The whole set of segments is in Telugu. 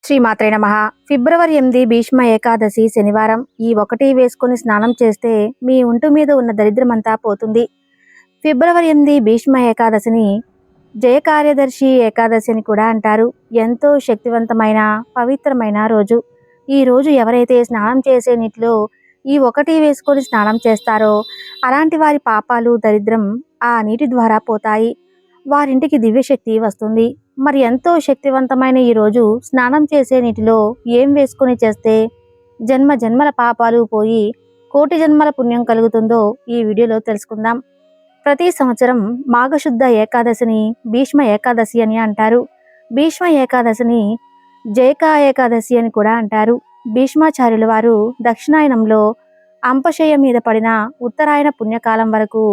శ్రీమాత్రే నమః. ఫిబ్రవరి 8 భీష్మ ఏకాదశి శనివారం. ఈ ఒకటి వేసుకొని స్నానం చేస్తే మీ ఒంటి మీద ఉన్న దరిద్రమంతా పోతుంది. ఫిబ్రవరి 8 భీష్మ ఏకాదశిని జయకార్యదర్శి ఏకాదశి అని కూడా అంటారు. ఎంతో శక్తివంతమైన పవిత్రమైన రోజు. ఈ రోజు ఎవరైతే స్నానం చేసే నీటిలో ఈ ఒకటి వేసుకొని స్నానం చేస్తారో అలాంటి వారి పాపాలు దరిద్రం ఆ నీటి ద్వారా పోతాయి. వారింటికి దివ్యశక్తి వస్తుంది. మరి ఎంతో శక్తివంతమైన ఈ రోజు స్నానం చేసే నీటిలో ఏం వేసుకొని చేస్తే జన్మ జన్మల పాపాలు పోయి కోటి జన్మల పుణ్యం కలుగుతుందో ఈ వీడియోలో తెలుసుకుందాం. ప్రతి సంవత్సరం మాఘశుద్ధ ఏకాదశిని భీష్మ ఏకాదశి అని అంటారు. భీష్మ ఏకాదశిని జైకా ఏకాదశి అని కూడా అంటారు. భీష్మాచార్యుల వారు దక్షిణాయనంలో అంపశయ్య మీద పడిన ఉత్తరాయణ పుణ్యకాలం వరకు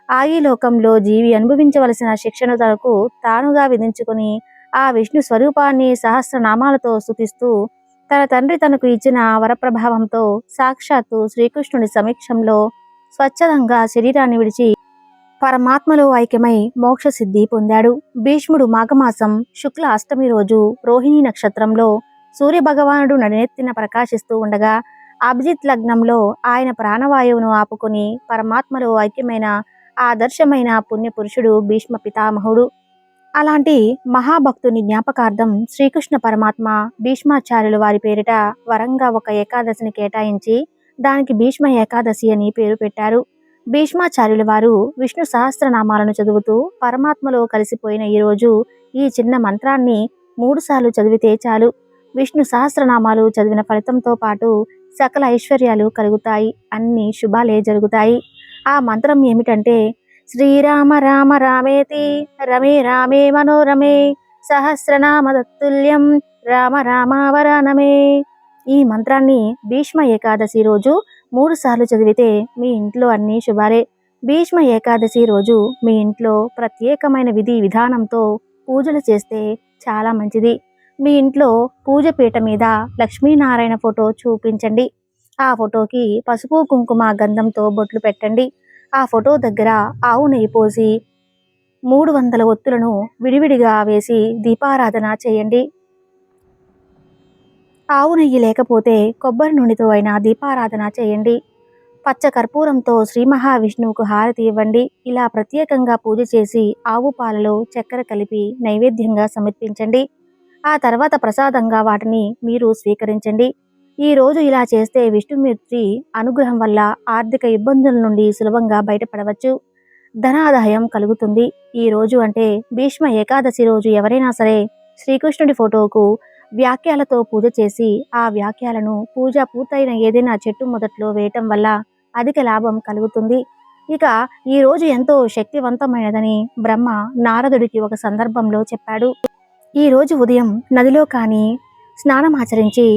ఆగి లోకంలో జీవి అనుభవించవలసిన శిక్షను తనకు తానుగా విధించుకుని ఆ విష్ణు స్వరూపాన్ని సహస్రనామాలతో స్తుతిస్తూ తన తండ్రి తనకు ఇచ్చిన వరప్రభావంతో సాక్షాత్తు శ్రీకృష్ణుని సమీక్షంలో స్వచ్ఛందంగా శరీరాన్ని విడిచి పరమాత్మలో ఐక్యమై మోక్ష సిద్ధి పొందాడు. భీష్ముడు మాఘమాసం శుక్ల అష్టమి రోజు రోహిణి నక్షత్రంలో సూర్యభగవానుడు నడినెత్తిన ప్రకాశిస్తూ ఉండగా అభిజిత్ లగ్నంలో ఆయన ప్రాణవాయువును ఆపుకొని పరమాత్మలో ఐక్యమైన ఆదర్శమైన పుణ్యపురుషుడు భీష్మ పితామహుడు. అలాంటి మహాభక్తుని జ్ఞాపకార్థం శ్రీకృష్ణ పరమాత్మ భీష్మాచార్యుల వారి పేరిట వరంగా ఒక ఏకాదశిని కేటాయించి దానికి భీష్మ ఏకాదశి అని పేరు పెట్టారు. భీష్మాచార్యుల వారు విష్ణు సహస్రనామాలను చదువుతూ పరమాత్మలో కలిసిపోయిన ఈ రోజు ఈ చిన్న మంత్రాన్ని 3 సార్లు చదివితే చాలు. విష్ణు సహస్రనామాలు చదివిన ఫలితంతో పాటు సకల ఐశ్వర్యాలు కలుగుతాయి. అన్ని శుభాలే జరుగుతాయి. ఆ మంత్రం ఏమిటంటే శ్రీరామ రామ రామేతి రమే రామే మనోరమే సహస్రనామ తత్తుల్యం రామ రామావరానమే. ఈ మంత్రాన్ని భీష్మ ఏకాదశి రోజు 3 సార్లు చదివితే మీ ఇంట్లో అన్ని శుభాలే. భీష్మ ఏకాదశి రోజు మీ ఇంట్లో ప్రత్యేకమైన విధి విధానంతో పూజలు చేస్తే చాలా మంచిది. మీ ఇంట్లో పూజ పీట మీద లక్ష్మీనారాయణ ఫోటో చూపించండి. ఆ ఫోటోకి పసుపు కుంకుమ గంధంతో బొట్లు పెట్టండి. ఆ ఫోటో దగ్గర ఆవు నెయ్యి పోసి 300 ఒత్తులను విడివిడిగా వేసి దీపారాధన చేయండి. ఆవు నెయ్యి లేకపోతే కొబ్బరి నూనెతో అయినా దీపారాధన చేయండి. పచ్చ కర్పూరంతో శ్రీ మహావిష్ణువుకు హారతి ఇవ్వండి. ఇలా ప్రత్యేకంగా పూజ చేసి ఆవు పాలలో చక్కెర కలిపి నైవేద్యంగా సమర్పించండి. ఆ తర్వాత ప్రసాదంగా వాటిని మీరు స్వీకరించండి. ఈ రోజు ఇలా చేస్తే విష్ణుమూర్తి అనుగ్రహం వల్ల ఆర్థిక ఇబ్బందుల నుండి సులభంగా బయటపడవచ్చు. ధనాదాయం కలుగుతుంది. ఈ రోజు అంటే భీష్మ ఏకాదశి రోజు ఎవరైనా సరే శ్రీకృష్ణుడి ఫోటోకు వ్యాఖ్యాలతో పూజ చేసి ఆ వ్యాఖ్యాలను పూజ పూర్తయిన ఏదైనా చెట్టు మొదట్లో వేయటం వల్ల అధిక లాభం కలుగుతుంది. ఇక ఈ రోజు ఎంతో శక్తివంతమైనదని బ్రహ్మ నారదుడికి ఒక సందర్భంలో చెప్పాడు. ఈ రోజు ఉదయం నదిలో కానీ స్నానమాచరించి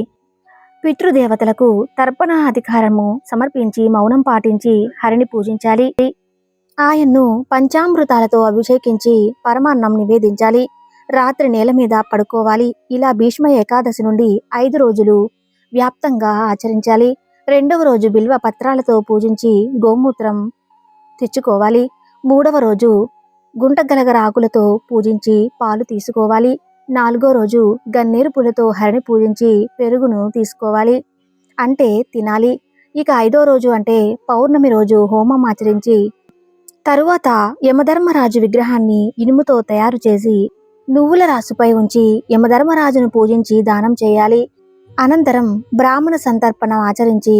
పితృదేవతలకు తర్పణ అధికారము సమర్పించి మౌనం పాటించి హరిని పూజించాలి. ఆయన్ను పంచామృతాలతో అభిషేకించి పరమాన్నం నివేదించాలి. రాత్రి నేల మీద పడుకోవాలి. ఇలా భీష్మ ఏకాదశి నుండి 5 రోజులు వ్యాప్తంగా ఆచరించాలి. 2వ రోజు బిల్వ పత్రాలతో పూజించి గోమూత్రం తెచ్చుకోవాలి. 3వ రోజు గుంటగలగర ఆకులతో పూజించి పాలు తీసుకోవాలి. 4వ రోజు గన్నేరు పూలతో హరిని పూజించి పెరుగును తీసుకోవాలి అంటే తినాలి. ఇక 5వ రోజు అంటే పౌర్ణమి రోజు హోమం ఆచరించి తరువాత యమధర్మరాజు విగ్రహాన్ని ఇనుముతో తయారు చేసి నువ్వుల రాసుపై ఉంచి యమధర్మరాజును పూజించి దానం చేయాలి. అనంతరం బ్రాహ్మణ సంతర్పణం ఆచరించి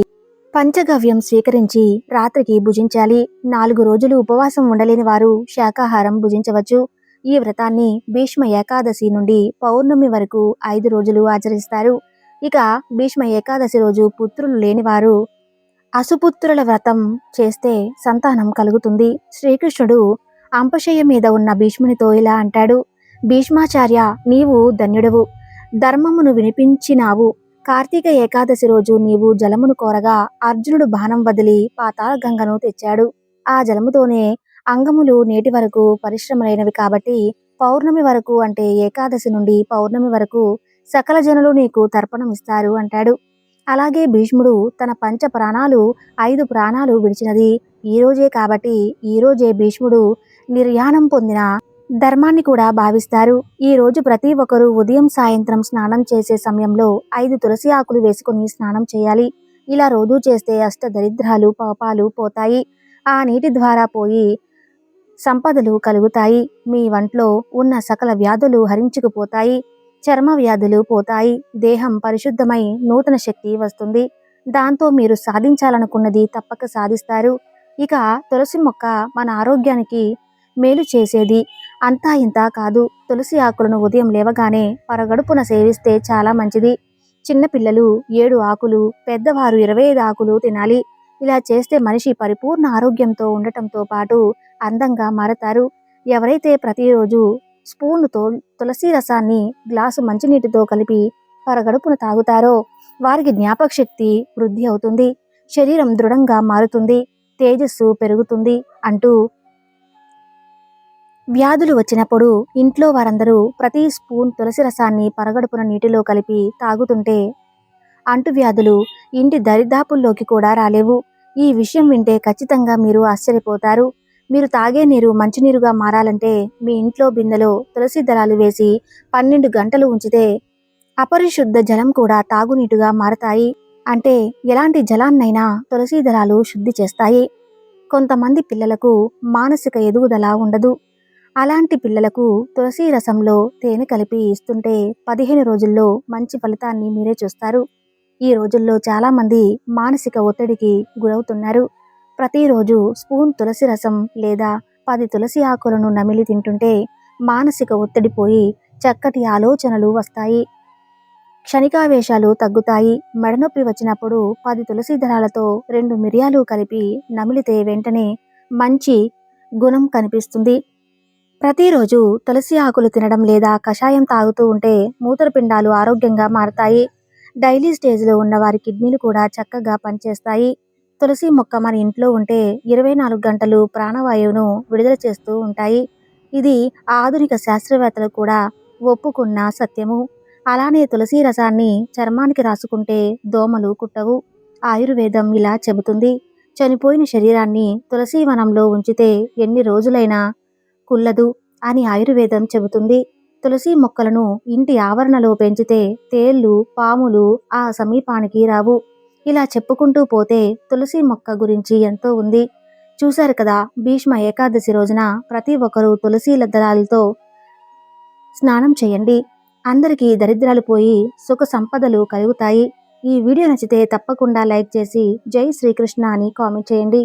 పంచగవ్యం స్వీకరించి రాత్రికి భుజించాలి. 4 రోజులు ఉపవాసం ఉండలేని వారు శాకాహారం భుజించవచ్చు. ఈ వ్రతాన్ని భీష్మ ఏకాదశి నుండి పౌర్ణమి వరకు 5 రోజులు ఆచరిస్తారు. ఇక భీష్మ ఏకాదశి రోజు పుత్రులు లేనివారు అసుపుత్రుల వ్రతం చేస్తే సంతానం కలుగుతుంది. శ్రీకృష్ణుడు అంపశయ్య మీద ఉన్న భీష్మునితో ఇలా అంటాడు. భీష్మాచార్య, నీవు ధన్యుడవు. ధర్మమును వినిపించినావు. కార్తీక ఏకాదశి రోజు నీవు జలమును కోరగా అర్జునుడు బాణం వదిలి పాతాళ గంగను తెచ్చాడు. ఆ జలముతోనే అంగములు నేటి వరకు పరిశ్రమలైనవి కాబట్టి పౌర్ణమి వరకు అంటే ఏకాదశి నుండి పౌర్ణమి వరకు సకల జనులు నీకు తర్పణం ఇస్తారు అంటాడు. అలాగే భీష్ముడు తన పంచ ప్రాణాలు 5 ప్రాణాలు విడిచినది ఈ రోజే కాబట్టి ఈ రోజే భీష్ముడు నిర్యాణం పొందిన ధర్మాన్ని కూడా భావిస్తారు. ఈ రోజు ప్రతి ఒక్కరూ ఉదయం సాయంత్రం స్నానం చేసే సమయంలో 5 తులసి ఆకులు వేసుకుని స్నానం చేయాలి. ఇలా రోజూ చేస్తే అష్టదరిద్రాలు పాపాలు పోతాయి. ఆ నీటి ద్వారా పోయి సంపదలు కలుగుతాయి. మీ వంట్లో ఉన్న సకల వ్యాధులు హరించుకుపోతాయి. చర్మ వ్యాధులు పోతాయి. దేహం పరిశుద్ధమై నూతన శక్తి వస్తుంది. దాంతో మీరు సాధించాలనుకున్నది తప్పక సాధిస్తారు. ఇక తులసి మొక్క మన ఆరోగ్యానికి మేలు చేసేది. అంతా ఇంతా కాదు. తులసి ఆకులను ఉదయం లేవగానే పరగడుపున సేవిస్తే చాలా మంచిది. చిన్నపిల్లలు 7 ఆకులు, పెద్దవారు 25 ఆకులు తినాలి. ఇలా చేస్తే మనిషి పరిపూర్ణ ఆరోగ్యంతో ఉండటంతో పాటు అందంగా మారతారు. ఎవరైతే ప్రతిరోజు స్పూనుతో తులసి రసాన్ని గ్లాసు మంచినీటితో కలిపి పరగడుపున తాగుతారో వారికి జ్ఞాపక శక్తి వృద్ధి అవుతుంది. శరీరం దృఢంగా మారుతుంది. తేజస్సు పెరుగుతుంది అంటూ వ్యాధులు వచ్చినప్పుడు ఇంట్లో వారందరూ ప్రతి స్పూన్ తులసి రసాన్ని పరగడుపున నీటిలో కలిపి తాగుతుంటే అంటువ్యాధులు ఇంటి దరిదాపుల్లోకి కూడా రాలేవు. ఈ విషయం వింటే ఖచ్చితంగా మీరు ఆశ్చర్యపోతారు. మీరు తాగే నీరు మంచినీరుగా మారాలంటే మీ ఇంట్లో బిందెలో తులసి దళాలు వేసి 12 గంటలు ఉంచితే అపరిశుద్ధ జలం కూడా తాగునీటుగా మారతాయి. అంటే ఎలాంటి జలాన్నైనా తులసి దళాలు శుద్ధి చేస్తాయి. కొంతమంది పిల్లలకు మానసిక ఎదుగుదల ఉండదు. అలాంటి పిల్లలకు తులసి రసంలో తేనె కలిపి ఇస్తుంటే 15 రోజుల్లో మంచి ఫలితాన్ని మీరే చూస్తారు. ఈ రోజుల్లో చాలామంది మానసిక ఒత్తిడికి గురవుతున్నారు. ప్రతిరోజు స్పూన్ తులసి రసం లేదా 10 తులసి ఆకులను నమిలి తింటుంటే మానసిక ఒత్తిడి పోయి చక్కటి ఆలోచనలు వస్తాయి. క్షణికావేశాలు తగ్గుతాయి. మెడనొప్పి వచ్చినప్పుడు 10 తులసి దళాలతో 2 మిరియాలు కలిపి నమిలితే వెంటనే మంచి గుణం కనిపిస్తుంది. ప్రతిరోజు తులసి ఆకులు తినడం లేదా కషాయం తాగుతూ ఉంటే మూత్రపిండాలు ఆరోగ్యంగా మారతాయి. డైలీ స్టేజ్లో ఉన్న వారి కిడ్నీలు కూడా చక్కగా పనిచేస్తాయి. తులసి మొక్క మన ఇంట్లో ఉంటే 24 గంటలు ప్రాణవాయువును విడుదల చేస్తూ ఉంటాయి. ఇది ఆధునిక శాస్త్రవేత్తలు కూడా ఒప్పుకున్న సత్యము. అలానే తులసి రసాన్ని చర్మానికి రాసుకుంటే దోమలు కుట్టవు. ఆయుర్వేదం ఇలా చెబుతుంది. చనిపోయిన శరీరాన్ని తులసి వనంలో ఉంచితే ఎన్ని రోజులైనా కుల్లదు అని ఆయుర్వేదం చెబుతుంది. తులసి మొక్కలను ఇంటి ఆవరణలో పెంచితే తేళ్లు, పాములు ఆ సమీపానికి రావు. ఇలా చెప్పుకుంటూ పోతే తులసి మొక్క గురించి ఎంతో ఉంది. చూశారు కదా, భీష్మ ఏకాదశి రోజున ప్రతి ఒక్కరూ తులసి దళాలతో స్నానం చేయండి. అందరికీ దరిద్రాలు పోయి సుఖ సంపదలు కలుగుతాయి. ఈ వీడియో నచ్చితే తప్పకుండా లైక్ చేసి జై శ్రీకృష్ణ అని కామెంట్ చేయండి.